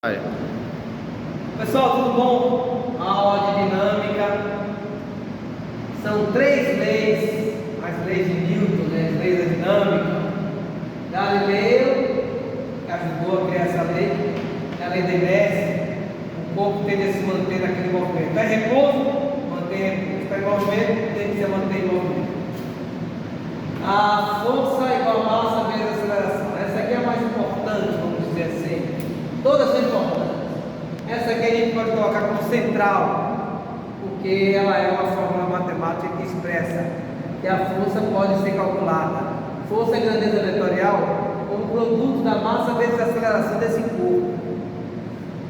Vai. Pessoal, tudo bom? Aula de dinâmica. São 3 leis, as leis de Newton, né? As leis da dinâmica. Galileu, que ajudou a criar essa lei, é a lei da inércia. O corpo tende a se manter naquele movimento. Está em repouso, mantém repouso. Está em movimento, tem que se manter em movimento. A força igual a massa vezes a aceleração. Essa aqui é a mais importante, vamos dizer assim. Todas são importantes. Essa aqui a gente pode colocar como central, porque ela é uma fórmula matemática que expressa que a força pode ser calculada. Força é grandeza vetorial como produto da massa vezes a aceleração desse corpo.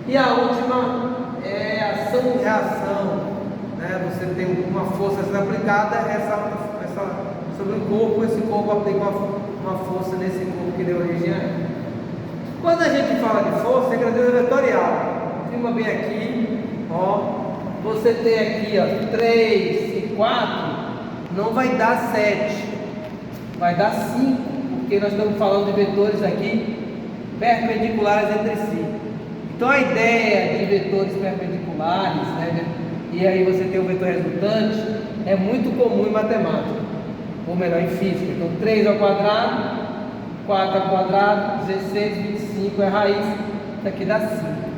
E a última é ação e reação. Né? Você tem uma força sendo aplicada sobre um corpo, esse corpo aplica uma força nesse corpo que deu origem a ela. Quando a gente fala de força, é grandeza vetorial. Filma bem aqui, ó. Você tem aqui, ó, 3 e 4, não vai dar 7, vai dar 5, porque nós estamos falando de vetores aqui perpendiculares entre si. Então a ideia de vetores perpendiculares, né, e aí você tem o vetor resultante, é muito comum em matemática, ou melhor, em física. Então 3 ao quadrado, 4 ao quadrado, 16, 25 é a raiz, isso aqui dá 5.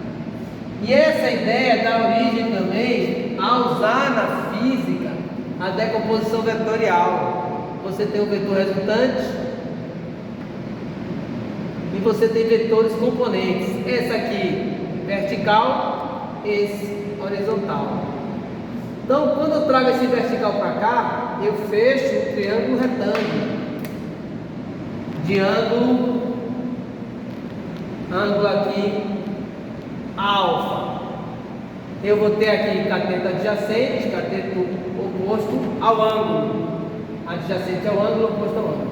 E essa ideia dá origem também a usar na física a decomposição vetorial. Você tem o vetor resultante e você tem vetores componentes. Esse aqui vertical, esse horizontal. Então, quando eu trago esse vertical para cá, eu fecho o triângulo retângulo de ângulo aqui alfa. Eu vou ter aqui cateto adjacente, cateto oposto ao ângulo, adjacente ao ângulo, oposto ao ângulo.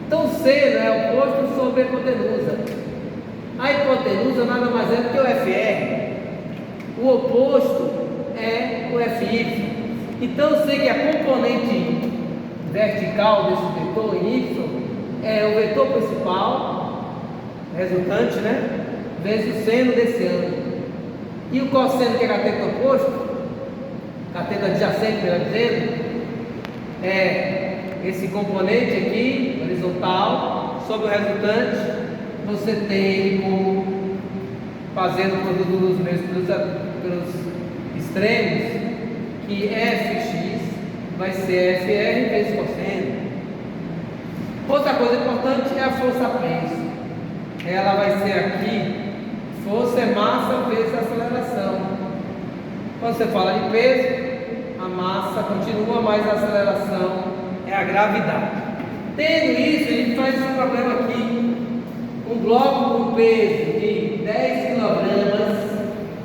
Então seno é oposto sobre a hipotenusa. A hipotenusa nada mais é do que o FR. O oposto é o FY. Então eu sei que a componente vertical desse vetor em Y é o vetor principal, resultante, né? Vezes o seno desse ângulo. E o cosseno, que é cateto oposto, cateto adjacente, melhor dizendo, é esse componente aqui, horizontal, sobre o resultante. Você tem ele como fazendo o produto dos meios pelos extremos, que Fx vai ser Fr vezes cosseno. Outra coisa importante é a força peso. Ela vai ser aqui, força é massa vezes aceleração. Quando você fala de peso, a massa continua, mas a aceleração é a gravidade. Tendo isso, a gente faz um problema aqui. Um bloco com peso de 10 kg,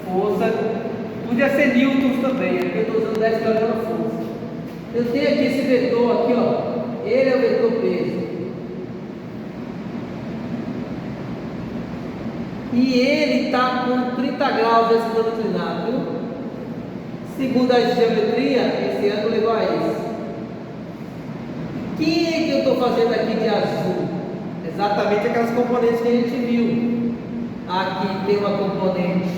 força, podia ser newtons também, aqui eu estou usando 10 kg força. Eu tenho aqui esse vetor aqui, ó, ele é o vetor peso. E ele está com 30 graus desse ângulo inclinado, viu? Segundo a geometria, esse ângulo é igual a esse. Quem é que eu estou fazendo aqui de azul? Exatamente aquelas componentes que a gente viu. Aqui tem uma componente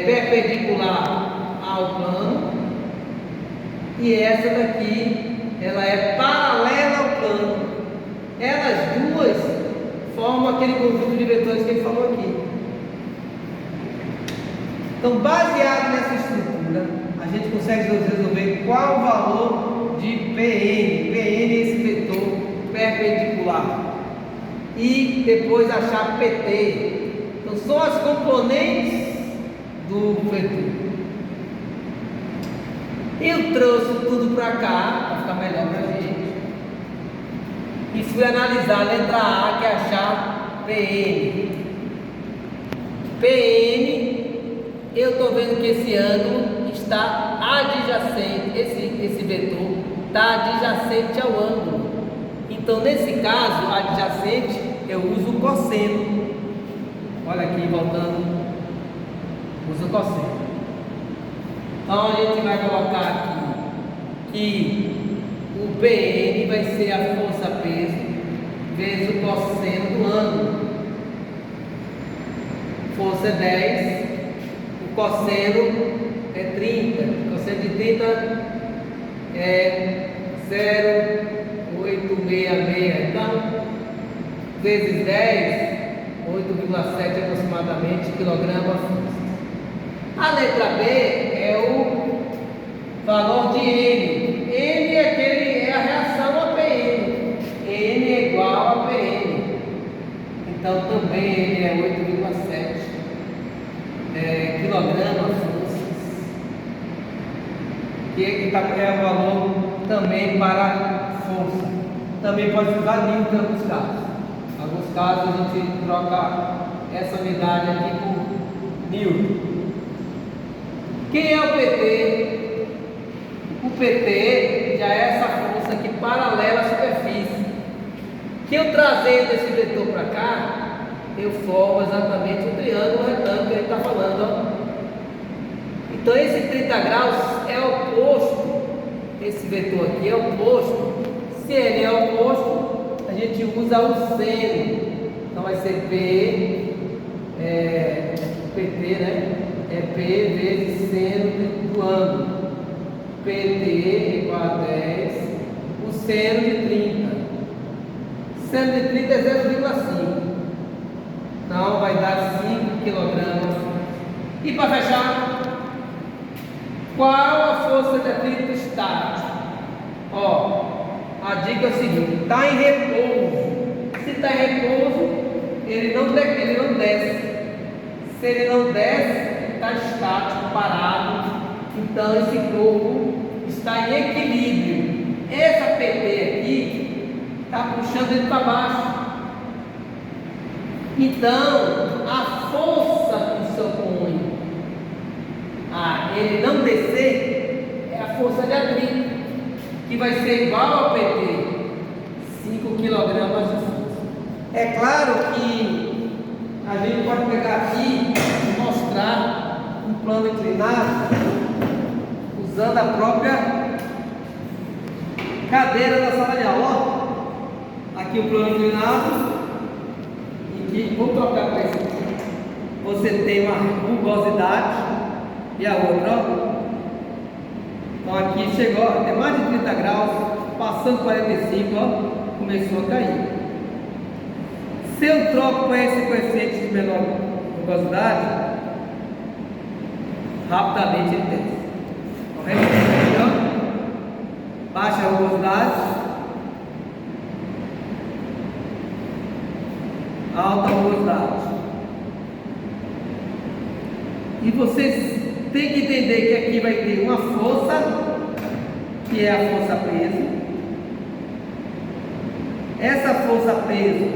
perpendicular ao plano. E essa daqui, ela é paralela ao plano. Elas duas formam aquele conjunto de vetores que ele falou aqui. Então, baseado nessa estrutura, a gente consegue resolver qual o valor de Pn. Pn é esse vetor perpendicular. E depois achar Pt. Então, são as componentes do vetor. Eu trouxe tudo para cá, para ficar melhor para a gente. E fui analisar a letra A, que é achar Pn. Pn, eu estou vendo que esse ângulo está adjacente, esse vetor está adjacente ao ângulo. Então, nesse caso, adjacente, eu uso o cosseno. Olha aqui, voltando, uso o cosseno. Então, a gente vai colocar aqui que o Pn vai ser a força peso vezes o cosseno do ângulo. força é 10, o cosseno é 30, o cosseno de 30 é 0,866, então, vezes 10, 8,7 aproximadamente quilograma força. A letra B é o valor de N. N é a reação a PN. N é igual a PN. Então também N é 8,7 quilograma forças. Que é o valor também para força. Também pode usar Newton em alguns casos. Em alguns casos a gente troca essa unidade aqui por Newton. Quem é o PT? O PT já é essa força aqui paralela à superfície. Que eu trazendo esse vetor para cá, eu formo exatamente o triângulo retângulo que a gente está falando. Ó. Então esse 30 graus é oposto, esse vetor aqui é oposto. Se ele é oposto, a gente usa o seno. Então vai ser PT, né? É P vezes seno do ângulo. PT igual a 10, o seno de 30. Seno de 30 é 0,5. Então vai dar 5 kg. E para fechar, qual a força de atrito estático? Ó, a dica é o seguinte: está em repouso. Se está em repouso, ele não desce. Se ele não desce, está estático, parado. Então esse corpo está em equilíbrio. Essa PT aqui está puxando ele para baixo. Então a força que se opõe a ele não descer é a força de atrito, que vai ser igual ao PT, 5 kg de força. É claro que a gente pode pegar aqui e mostrar um plano inclinado usando a própria cadeira da sala de aula. Aqui o plano inclinado, e que vou trocar para esse aqui. Você tem uma rugosidade e a outra, ó. Então aqui chegou até mais de 30 graus, passando 45, ó, começou a cair. Se eu troco para esse coeficiente de menor rugosidade, rapidamente ele desce. Baixa a rugosidade, alta rugosidade. E vocês têm que entender que aqui vai ter uma força, que é a força peso. Essa força peso,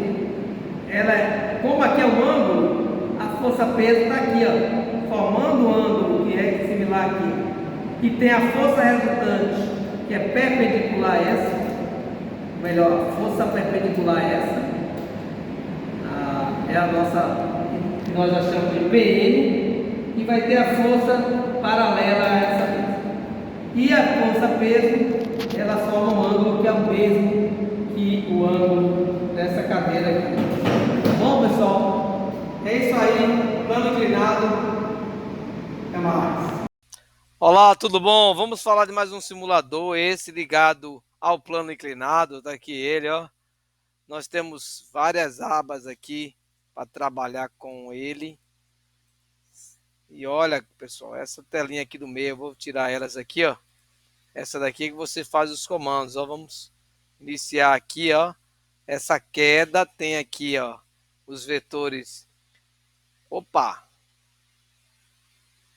ela é, como aqui é um ângulo, a força peso está aqui, ó, formando um ângulo que é similar aqui. E tem a força resultante, que é perpendicular a essa, melhor, a força perpendicular a essa, é a nossa, que nós achamos de PN, e vai ter a força paralela a essa mesma. E a força peso, ela forma um ângulo que é o mesmo que o ângulo dessa cadeira aqui. Bom, pessoal, é isso aí, plano inclinado, até mais. Olá, tudo bom? Vamos falar de mais um simulador, esse ligado ao plano inclinado. Tá aqui ele, ó. Nós temos várias abas aqui para trabalhar com ele. E olha, pessoal, essa telinha aqui do meio, eu vou tirar elas aqui, ó. Essa daqui que você faz os comandos, ó. Vamos iniciar aqui, ó. Essa queda tem aqui, ó, os vetores. Opa!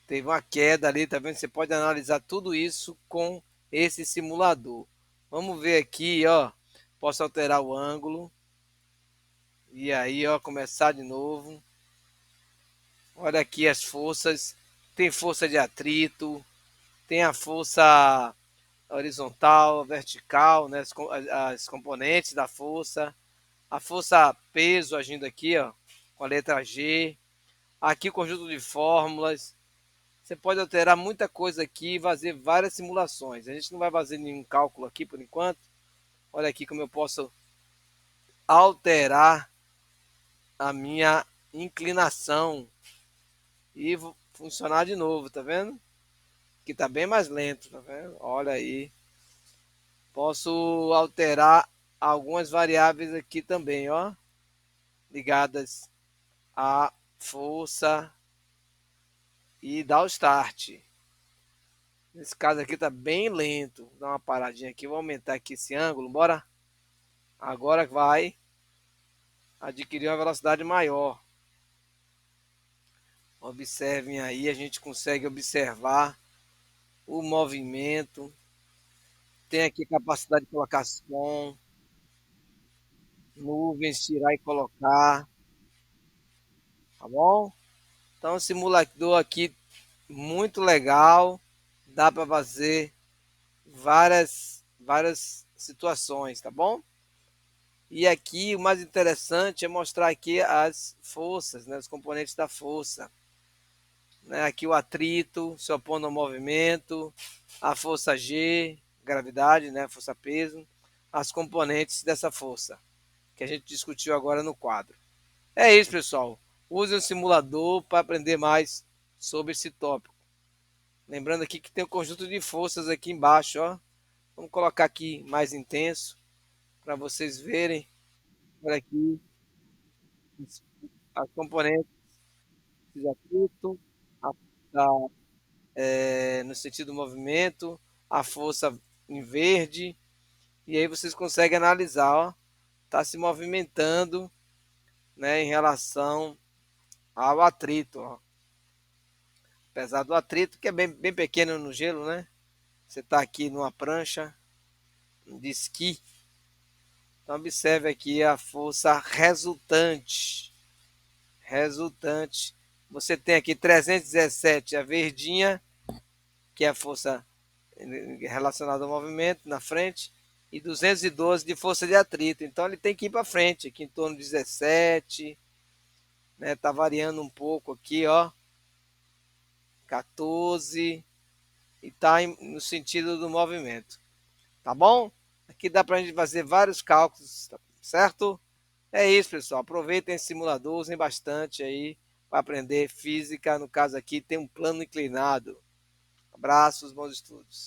Teve uma queda ali, tá vendo? Você pode analisar tudo isso com esse simulador. Vamos ver aqui, ó. Posso alterar o ângulo. E aí, ó, começar de novo. Olha aqui as forças. Tem força de atrito. Tem a força horizontal, vertical, né? As componentes da força. A força peso agindo aqui, ó, com a letra G. Aqui o conjunto de fórmulas. Você pode alterar muita coisa aqui e fazer várias simulações. A gente não vai fazer nenhum cálculo aqui por enquanto. Olha aqui como eu posso alterar a minha inclinação e funcionar de novo, tá vendo? Que tá bem mais lento, tá vendo? Olha aí. Posso alterar algumas variáveis aqui também, ó, ligadas à força e dar o start. Nesse caso aqui tá bem lento. Vou dar uma paradinha aqui, vou aumentar aqui esse ângulo, bora? Agora vai adquirir uma velocidade maior. Observem aí, a gente consegue observar o movimento. Tem aqui capacidade de colocar som, nuvens, tirar e colocar, tá bom? Então, o simulador aqui muito legal, dá para fazer várias situações, tá bom? E aqui o mais interessante é mostrar aqui as forças, né, os componentes da força. Né? Aqui o atrito se opondo ao movimento, a força G, gravidade, né, força peso, as componentes dessa força, que a gente discutiu agora no quadro. É isso, pessoal. Use um simulador para aprender mais sobre esse tópico. Lembrando aqui que tem um conjunto de forças aqui embaixo, ó. Vamos colocar aqui mais intenso para vocês verem por aqui as componentes de atrito, a, a, no sentido do movimento, a força em verde, e aí vocês conseguem analisar, ó, está se movimentando, né, em relação ao atrito, ó. Apesar do atrito, que é bem pequeno no gelo, né? Você está aqui numa prancha de esqui, então observe aqui a força resultante. Resultante. Você tem aqui 317, a verdinha, que é a força relacionada ao movimento na frente, e 212 de força de atrito. Então ele tem que ir para frente, aqui em torno de 17, né? Tá variando um pouco aqui, ó, 14, e tá no sentido do movimento. Tá bom? Aqui dá para a gente fazer vários cálculos, certo? É isso, pessoal. Aproveitem esse simulador, usem bastante aí para aprender física. No caso aqui, tem um plano inclinado. Abraços, bons estudos.